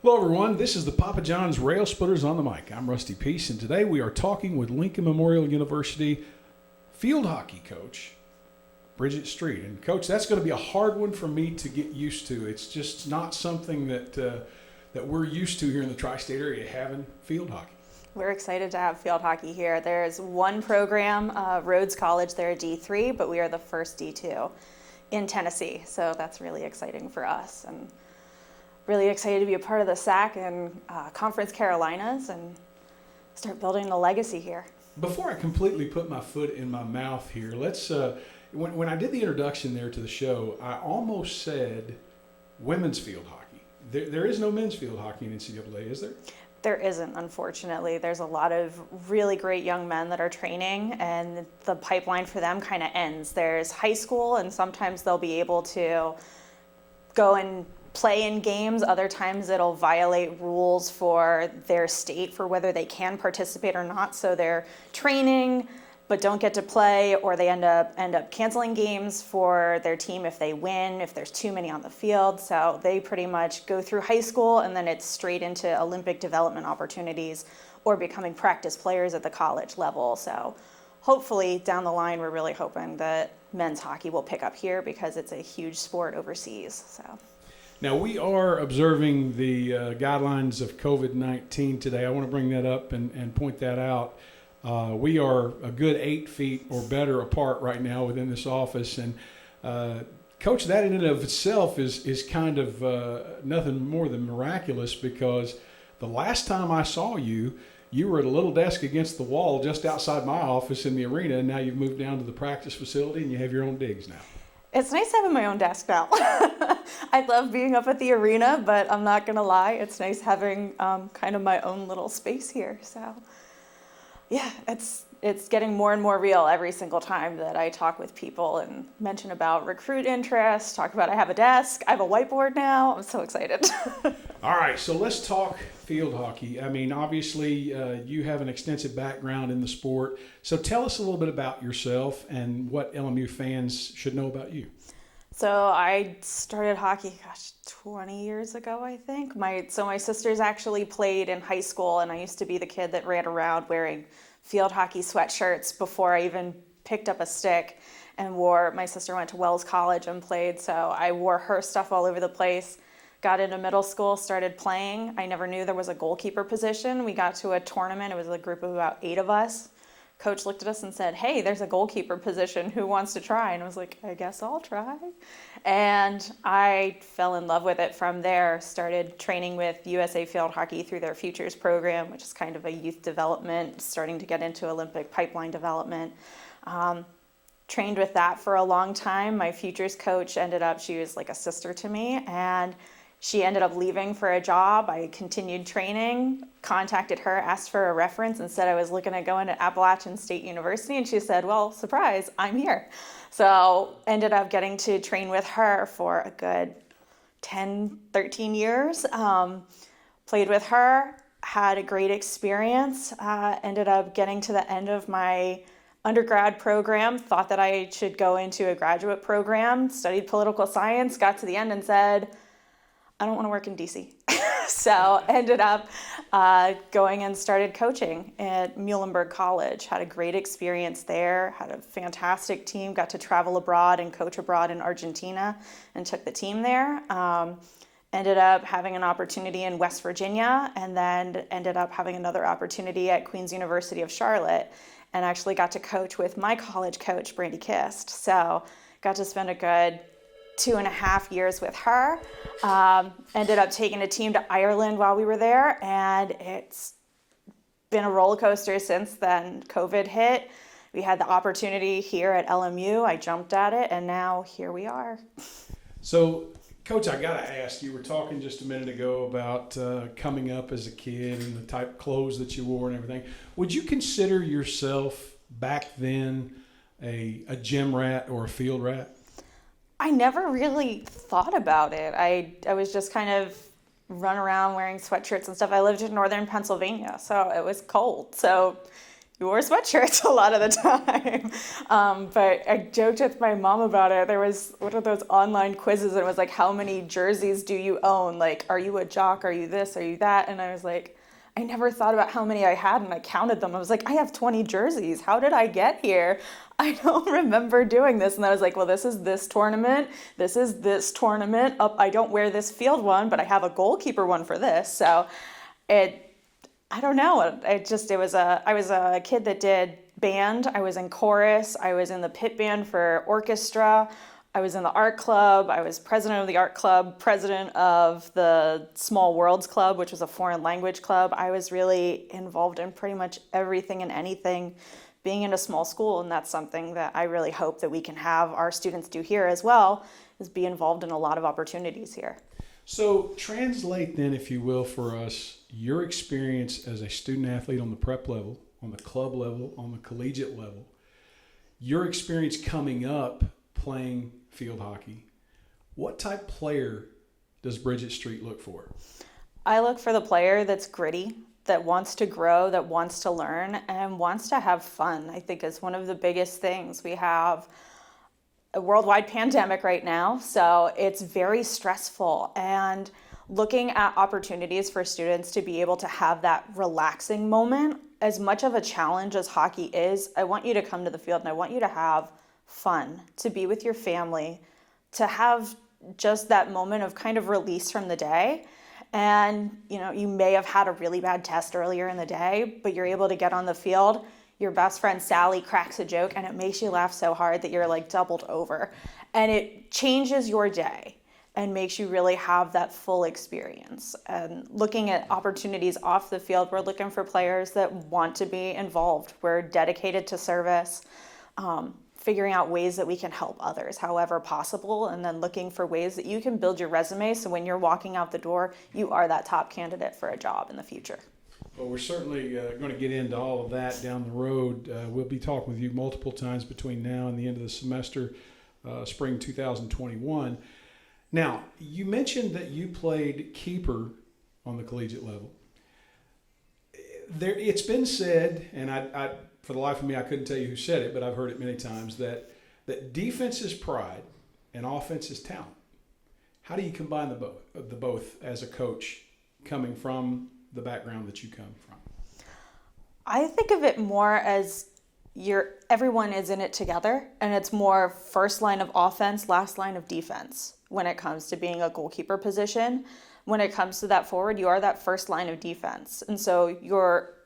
Hello everyone, this is the Papa John's Railsplitters on the mic. I'm Rusty Peace, and today we are talking with Lincoln Memorial University field hockey coach, Bridgette Street. And coach, that's going to be a hard one for me to get used to. It's just not something that we're used to here in the tri-state area, having field hockey. We're excited to have field hockey here. There's one program, Rhodes College, they're a D3, but we are the first D2 in Tennessee. So that's really exciting for us, and really excited to be a part of the SAC and Conference Carolinas and start building the legacy here. Before I completely put my foot in my mouth here, let's, when I did the introduction there to the show, I almost said women's field hockey. There is no men's field hockey in NCAA, is there? There isn't, unfortunately. There's a lot of really great young men that are training, and the pipeline for them kind of ends. There's high school, and sometimes they'll be able to go and play in games. Other times it'll violate rules for their state for whether they can participate or not. So they're training but don't get to play, or they end up canceling games for their team if they win, if there's too many on the field. So they pretty much go through high school and then it's straight into Olympic development opportunities or becoming practice players at the college level. So hopefully down the line, we're really hoping that men's hockey will pick up here because it's a huge sport overseas. So. Now, we are observing the guidelines of COVID-19 today. I want to bring that up and point that out. We are a good 8 feet or better apart right now within this office. And, Coach, that in and of itself is kind of nothing more than miraculous, because the last time I saw you, you were at a little desk against the wall just outside my office in the arena, and now you've moved down to the practice facility and you have your own digs now. It's nice having my own desk now. I love being up at the arena, but I'm not going to lie, it's nice having kind of my own little space here. So, yeah, it's getting more and more real every single time that I talk with people and mention about recruit interest, talk about I have a desk, I have a whiteboard now. I'm so excited. All right, so let's talk field hockey. I mean, obviously, you have an extensive background in the sport. So tell us a little bit about yourself and what LMU fans should know about you. So I started hockey, 20 years ago, I think. My sisters actually played in high school, and I used to be the kid that ran around wearing field hockey sweatshirts before I even picked up a stick and my sister went to Wells College and played, so I wore her stuff all over the place. Got into middle school, started playing. I never knew there was a goalkeeper position. We got to a tournament. It was a group of about 8 of us. Coach looked at us and said, "Hey, there's a goalkeeper position. Who wants to try?" And I was like, "I guess I'll try." And I fell in love with it from there. Started training with USA Field Hockey through their Futures program, which is kind of a youth development, starting to get into Olympic pipeline development. Trained with that for a long time. My Futures coach she was like a sister to me, and she ended up leaving for a job. I continued training, contacted her, asked for a reference, and said I was looking at going to Appalachian State University. And she said, "Well, surprise, I'm here." So ended up getting to train with her for a good 10, 13 years. Played with her, had a great experience. Ended up getting to the end of my undergrad program, thought that I should go into a graduate program, studied political science, got to the end and said, I don't want to work in DC. So ended up going and started coaching at Muhlenberg College. Had a great experience there, had a fantastic team, got to travel abroad and coach abroad in Argentina and took the team there. Ended up having an opportunity in West Virginia, and then ended up having another opportunity at Queen's University of Charlotte, and actually got to coach with my college coach, Brandy Kist. So got to spend a good 2.5 years with her. Ended up taking a team to Ireland while we were there, and it's been a roller coaster since then. COVID hit. We had the opportunity here at LMU. I jumped at it, and now here we are. So, Coach, I got to ask, you were talking just a minute ago about coming up as a kid and the type of clothes that you wore and everything. Would you consider yourself back then a gym rat or a field rat? I never really thought about it. I was just kind of run around wearing sweatshirts and stuff. I lived in northern Pennsylvania, so it was cold. So we wore sweatshirts a lot of the time. But I joked with my mom about it. There was one of those online quizzes, and it was like, how many jerseys do you own? Like, are you a jock? Are you this? Are you that? And I was like, I never thought about how many I had, and I counted them. I was like, I have 20 jerseys. How did I get here? I don't remember doing this. And I was like, well, this is this tournament. This is this tournament. I don't wear this field one, but I have a goalkeeper one for this. So I don't know. I was a kid that did band. I was in chorus. I was in the pit band for orchestra. I was in the art club. I was president of the art club, president of the Small Worlds Club, which was a foreign language club. I was really involved in pretty much everything and anything being in a small school. And that's something that I really hope that we can have our students do here as well, is be involved in a lot of opportunities here. So translate then, if you will, for us, your experience as a student athlete on the prep level, on the club level, on the collegiate level, your experience coming up playing field hockey. What type player does Bridgette Street look for? I look for the player that's gritty, that wants to grow, that wants to learn, and wants to have fun. I think is one of the biggest things. We have a worldwide pandemic right now, so it's very stressful, and looking at opportunities for students to be able to have that relaxing moment, as much of a challenge as hockey is, I want you to come to the field and I want you to have fun, to be with your family, to have just that moment of kind of release from the day. And you may have had a really bad test earlier in the day, but you're able to get on the field. Your best friend Sally cracks a joke and it makes you laugh so hard that you're like doubled over. And it changes your day and makes you really have that full experience. And looking at opportunities off the field, we're looking for players that want to be involved. We're dedicated to service, figuring out ways that we can help others however possible, and then looking for ways that you can build your resume so when you're walking out the door, you are that top candidate for a job in the future. Well, we're certainly going to get into all of that down the road. We'll be talking with you multiple times between now and the end of the semester, spring 2021. Now, you mentioned that you played keeper on the collegiate level. It's been said, and I for the life of me, I couldn't tell you who said it, but I've heard it many times, that defense is pride and offense is talent. How do you combine the both as a coach coming from the background that you come from? I think of it more as everyone is in it together, and it's more first line of offense, last line of defense when it comes to being a goalkeeper position. When it comes to that forward, you are that first line of defense. And so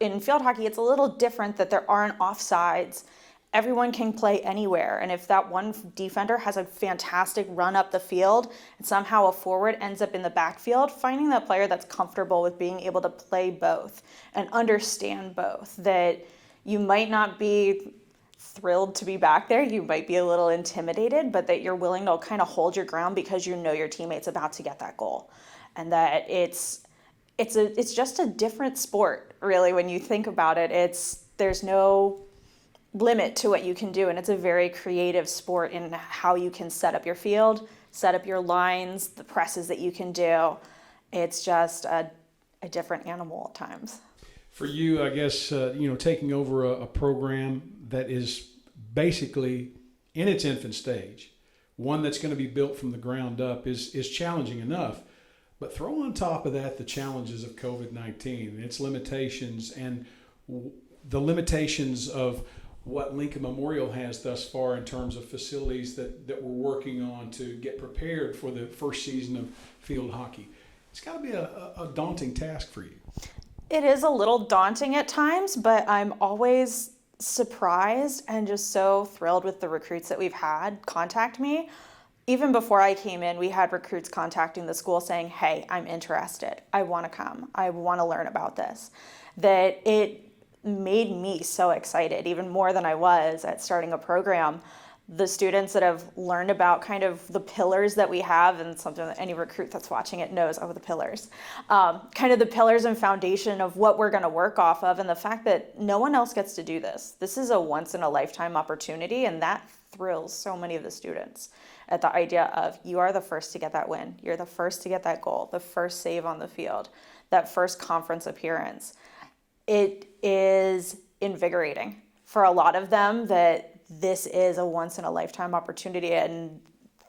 in field hockey, it's a little different that there aren't offsides. Everyone can play anywhere. And if that one defender has a fantastic run up the field and somehow a forward ends up in the backfield, finding that player that's comfortable with being able to play both and understand both, that you might not be thrilled to be back there, you might be a little intimidated, but that you're willing to kind of hold your ground because you know your teammate's about to get that goal. And that it's just a different sport, really, when you think about it. There's no limit to what you can do, and it's a very creative sport in how you can set up your field, set up your lines, the presses that you can do. It's just a different animal at times. For you, I guess, taking over a program that is basically in its infant stage, one that's going to be built from the ground up is challenging enough. But throw on top of that the challenges of COVID-19, its limitations, and the limitations of what Lincoln Memorial has thus far in terms of facilities that we're working on to get prepared for the first season of field hockey. It's got to be a daunting task for you. It is a little daunting at times, but I'm always surprised and just so thrilled with the recruits that we've had contact me. Even before I came in, we had recruits contacting the school saying, hey, I'm interested. I want to come. I want to learn about this. That it made me so excited, even more than I was at starting a program. The students that have learned about kind of the pillars that we have, and something that any recruit that's watching it knows, the pillars. Kind of the pillars and foundation of what we're going to work off of, and the fact that no one else gets to do this. This is a once-in-a-lifetime opportunity, and that thrills so many of the students at the idea of you are the first to get that win. You're the first to get that goal, the first save on the field, that first conference appearance. It is invigorating for a lot of them, that this is a once in a lifetime opportunity, and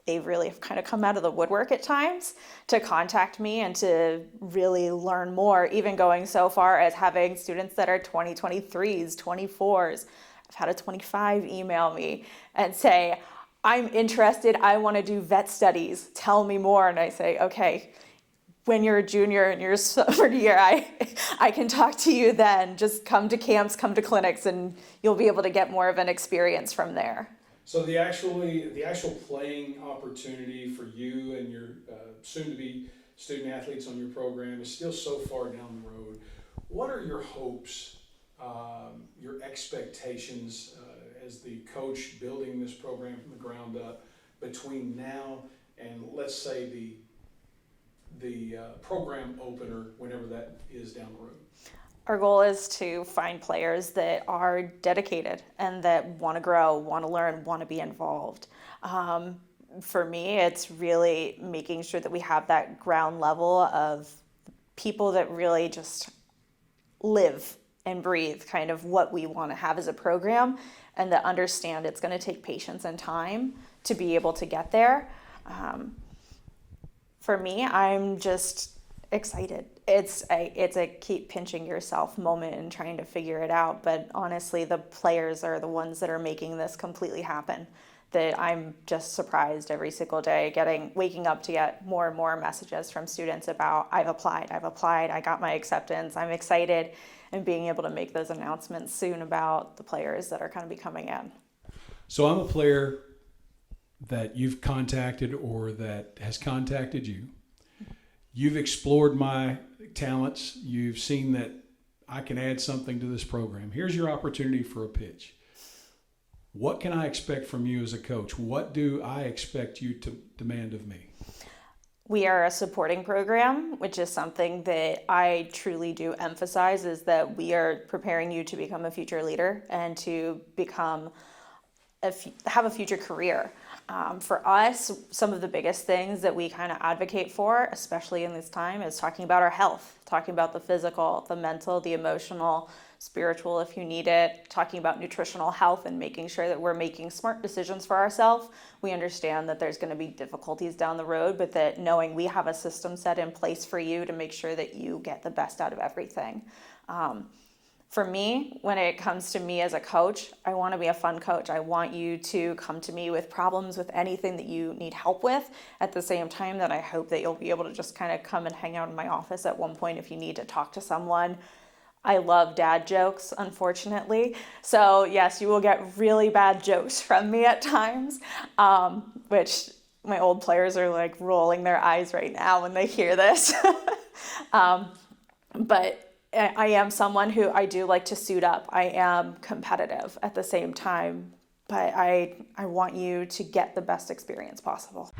they really have kind of come out of the woodwork at times to contact me and to really learn more, even going so far as having students that are 2023s, 24s. I've had a 25 email me and say, I'm interested, I want to do vet studies, tell me more. And I say, okay, when you're a junior in your summer year, I can talk to you then. Just come to camps, come to clinics, and you'll be able to get more of an experience from there. So the actual playing opportunity for you and your soon-to-be student athletes on your program is still so far down the road. What are your hopes, your expectations as the coach building this program from the ground up between now and, let's say, the program opener, whenever that is down the road? Our goal is to find players that are dedicated and that want to grow, want to learn, want to be involved. For me, it's really making sure that we have that ground level of people that really just live and breathe kind of what we want to have as a program, and that understand it's going to take patience and time to be able to get there. For me, I'm just excited. It's a keep pinching yourself moment and trying to figure it out. But honestly, the players are the ones that are making this completely happen. That I'm just surprised every single day waking up to get more and more messages from students about, I've applied, I got my acceptance, I'm excited, and being able to make those announcements soon about the players that are going to be coming in. So I'm a player that you've contacted or that has contacted you. You've explored my talents. You've seen that I can add something to this program. Here's your opportunity for a pitch. What can I expect from you as a coach? What do I expect you to demand of me? We are a supporting program, which is something that I truly do emphasize, is that we are preparing you to become a future leader and to have a future career. For us, some of the biggest things that we kind of advocate for, especially in this time, is talking about our health, talking about the physical, the mental, the emotional, spiritual if you need it, talking about nutritional health and making sure that we're making smart decisions for ourselves. We understand that there's going to be difficulties down the road, but that knowing we have a system set in place for you to make sure that you get the best out of everything. For me, when it comes to me as a coach, I want to be a fun coach. I want you to come to me with problems, with anything that you need help with. At the same time that I hope that you'll be able to just kind of come and hang out in my office at one point if you need to talk to someone. I love dad jokes, unfortunately. So yes, you will get really bad jokes from me at times, which my old players are like rolling their eyes right now when they hear this. But I am someone who I do like to suit up. I am competitive at the same time, but I want you to get the best experience possible.